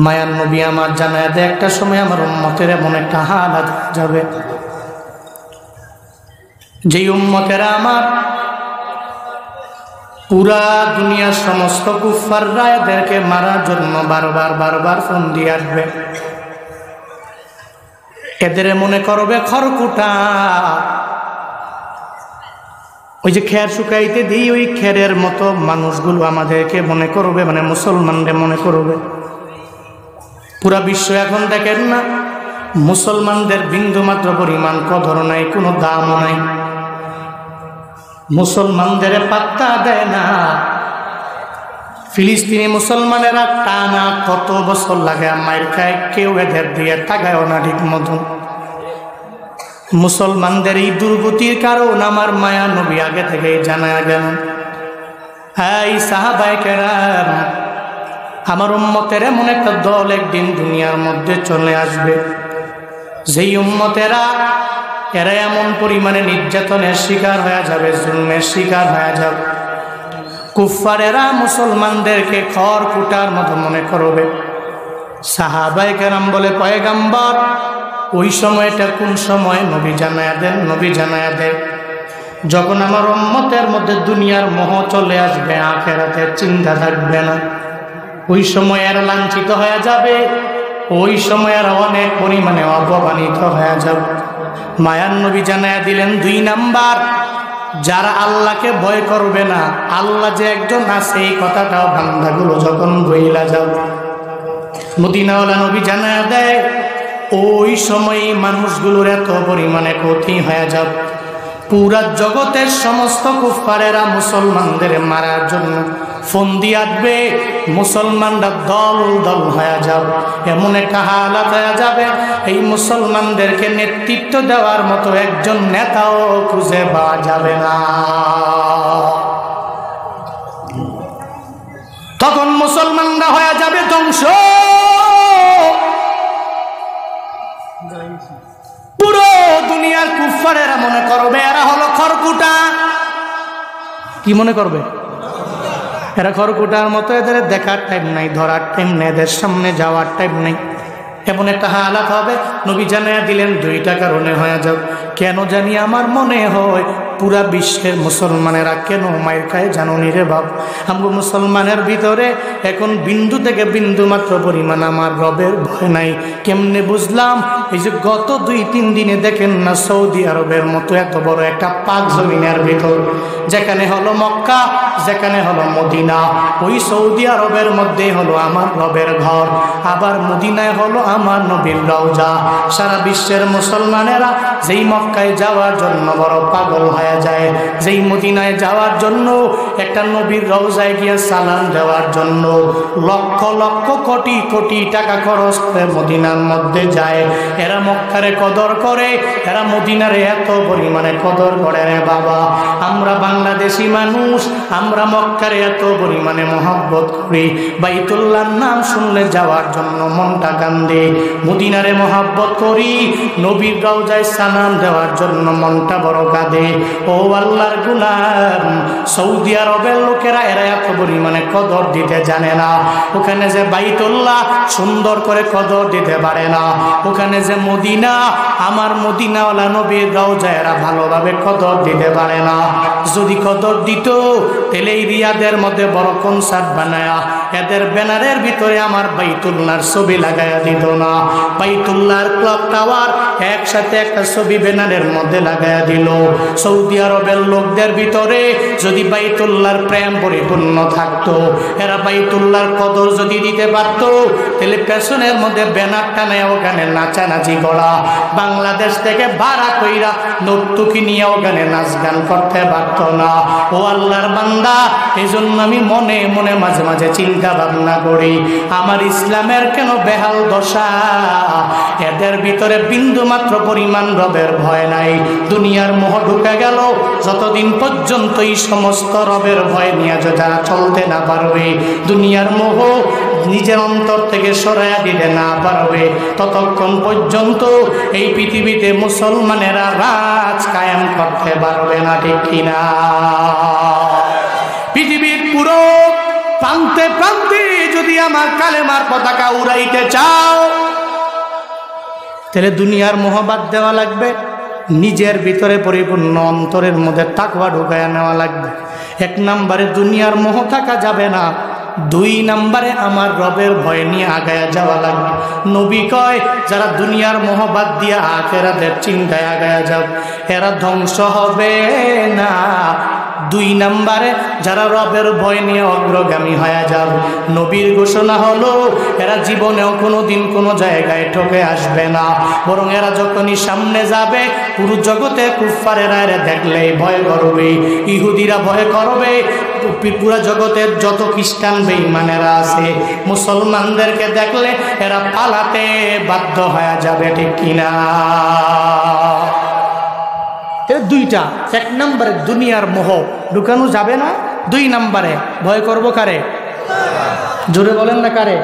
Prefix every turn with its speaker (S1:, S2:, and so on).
S1: মায়ার নবী আমার জানায় দেয় একটা সময় আমার উম্মতের এমন একটা হালাত যাবে যেই উম্মতেরা আমার পুরা দুনিয়ার সমস্ত কুফফাররা এদেরকে মারার জন্য বারবার ফোন দিয়ে আসবে। এদের মনে করবে খড়কুটা, ওই যে খের শুকাইতে দিই ওই খেরের মতো মানুষগুলো আমাদেরকে মনে করবে, মানে মুসলমানদের মনে করবে। পুরা বিশ্ব এখন দেখেন না, মুসলমানদের বিন্দু মাত্র পরিমাণ কদর নাই, কোনো দামও নাই, মুসলমানদের পাত্তা দেয় না। ফিলিস্তিনি মুসলমানেরা টানা কত বছর লাগে মায়ের খায়, কেউ এদের দিয়ে তাকায়ও না ঠিক মতন। মুসলমানদের এই দুর্গতির কারণ আমার মায়া নবী আগে থেকেই জানা গেল। এই সাহাবায়ে কেরাম, আমার উম্মতের এমন একটা দল একদিন দুনিয়ার মধ্যে চলে আসবে যেই উম্মতেরা এরা এমন পরিমাণে নির্যাতনের শিকার হয়ে যাবে, জুলমের শিকার হয়ে যাবে, কুফফারেরা মুসলমানদেরকে খড়কুটার মতো মনে করবে। সাহাবায়ে কেরাম বলে, পয়গম্বর ওই সময়টা কোন সময়? নবী জানায়া দেন। নবী জানায়া দেন যখন আমার উম্মতের মধ্যে দুনিয়ার মোহ চলে আসবে, আখিরাতের চিন্তা থাকবে না, ওই সময় এরা লাঞ্ছিত হয়ে যাবে, ওই সময় এরা অনেক পরিমাণে অপমানিত হয়ে যাবে। মায়ার নবী জানায়া দিলেন 2 নাম্বার, যারা আল্লাহকে ভয় করবে না, আল্লাহ যে একজন আছে এই কথাটাও বান্দাগুলো যখন বইলা যাবে, মদিনাওয়ালা নবী জানায়া দেয় ওই সময় মানুষগুলোর এত পরিমাণে ক্ষতি হয়ে যাবে, পুরা জগতের সমস্ত কুফফারেরা মুসলমানদের মারার জন্য ফোন দিয়ে আসবে, মুসলমানরা দল দল হয়ে যাবে, এমন একটা হালাত হয়ে যাবে এই মুসলমানদেরকে নেতৃত্ব দেওয়ার মতো একজন নেতাও খুঁজে পাওয়া যাবে না। তখন মুসলমানরা হয়ে যাবে ধ্বংস, পুরো দুনিয়ার কুফফারেরা মনে করবে এরা হলো খড়কুটা। কি মনে করবে? এরা খড়কুটার মতো, এদের দেখার টাইম নাই, ধরার টাইম নেই, এদের সামনে যাওয়ার টাইম নেই। এমন একটা হালাত হবে। নবী জানায়া দিলেন 2টা কারণে হয়ে যাবে। কেন জানি আমার মনে হয় পুরা বিশ্বের মুসলমানেরা কেন মায়ের খায় জানো নি রে বাপ? আমরা মুসলমানের ভিতরে এখন বিন্দু থেকে বিন্দু মাত্র পরিমাণ আমার রবের ভয় নাই। কেমনে বুঝলাম? এই যে গত 2-3 দিনে দেখেন না, সৌদি আরবের মতো এত বড় একটা পাক জমিনের ভিতর, যেখানে হলো মক্কা, যেখানে হলো মদিনা, ওই সৌদি আরবের মধ্যে হলো আমার রবের ঘর, আবার মদিনায় হলো আমার নবীর রওজা। সারা বিশ্বের মুসলমানেরা যেই মক্কায় যাওয়ার জন্য বড় পাগল হয়ে যায়, যেই মদিনায় যাওয়ার জন্য, একটা নবীর রওজায় গিয়ে সালাম দেওয়ার জন্য লক্ষ লক্ষ কোটি কোটি টাকা খরচ করে মদিনার মধ্যে যায়, এরা মক্কারে কদর করে, এরা মদিনারে এত পরিমাণে কদর করে রে বাবা। আমরা বাংলাদেশি মানুষ, আমরা মক্কারে এত পরিমাণে মহব্বত করি, বাইতুল্লাহর নাম শুনলে যাওয়ার জন্য মনটা কান্দে, মদিনারে মহব্বত করি, নবীর রওজায় সালাম দেওয়ার জন্য মনটা বড় কাঁদে। ও আল্লাহর গোলাম, সৌদি আরবের লোকেরা এরা এত পরিমাণে কদর দিতে জানে না। ওখানে যে বাইতুল্লাহ সুন্দর করে কদর দিতে পারে না, ওখানে যে মদিনা, আমার মদিনাওয়ালা নবীর রওজা, এরা ভালোভাবে কদর দিতে পারে না। যদি কদর দিত তাহলে এই রিয়াদের মধ্যে বড় কনসার্ট বানায়া এদের ব্যানারের ভিতরে আমার বাইতুল্লাহর ছবি লাগায়া দিত না। বাইতুল্লাহর ক্লক টাওয়ার একসাথে একটা ছবি ব্যানারের মধ্যে লাগায়া দিল। সৌদি আরবের লোকদের ভিতরে যদি বাইতুল্লাহর প্রেম পরিপূর্ণ থাকতো, এরা বাইতুল্লাহর কদর যদি দিতে পারতো, তাহলে পেছনের মধ্যে ব্যানার টানায় ওখানে নাচানাচি করা, বাংলাদেশ থেকে ভাড়া কইরা নর্তকী নিয়ে ওখানে নাচ গান করতে পারতো না। ও আল্লাহর বান্দা, এই জন্য আমি মনে মনে মাঝে মাঝে চিন্তা ভাবনা করি, আমার ইসলামের কেন বেহাল দশা? এদের ভিতরে বিন্দু মাত্র পরিমাণ রবের ভয় নাই। দুনিয়ার মোহ ঢুকে গেল, যতদিন পর্যন্ত এই সমস্ত রবের ভয় নিয়ে যারা চলতে না পারবে, দুনিয়ার মোহ নিজের অন্তর থেকে সরাইয়া দিতে না পারবে, ততক্ষণ পর্যন্ত এই পৃথিবীতে মুসলমানেরা রাজ কায়েম করতে পারবে না, ঠিক কিনা? পৃথিবীর পুরো প্রান্তে প্রান্তে যদি যদি আমার কালেমার পতাকা উড়াইতে চাও তাহলে দুনিয়ার মোহ বাদ দেওয়া লাগবে, নিজের ভিতরে পরিপূর্ণ অন্তরের মধ্যে তাকওয়া ঢুকায়া নেওয়া লাগবে। 1 নম্বরে দুনিয়ার মোহ থাকা যাবে না, 2 নম্বরে আমার রবের ভয় নিয়ে আগায়া যাওয়া লাগবে। নবী কয় যারা দুনিয়ার মোহ বাদ দিয়ে আখিরাতের চিন্তায় আগায়া যাবে এরা ধ্বংস হবে না। 2 নম্বরে যারা রবের ভয় নিয়ে অগ্রগামী হয়ে যাবে, নবীর ঘোষণা হলো এরা জীবনেও কোনোদিন কোনো জায়গায় ঠকে আসবে না, বরং এরা যখনই সামনে যাবে পুরো জগতে কুফফারেরা এরা দেখলেই ভয় করবে, ইহুদিরা ভয় করবে, পুরা জগতের যত খ্রিস্টান বেঈমানেরা আছে মুসলমানদেরকে দেখলে এরা পালাতে বাধ্য হয়ে যাবে, ঠিক কিনা? দুইটা, 1 নম্বরে দুনিয়ার মোহ ঢুকানো যাবে না, 2 নম্বরে ভয় করবো কারে? জোরে বলেন না কারে?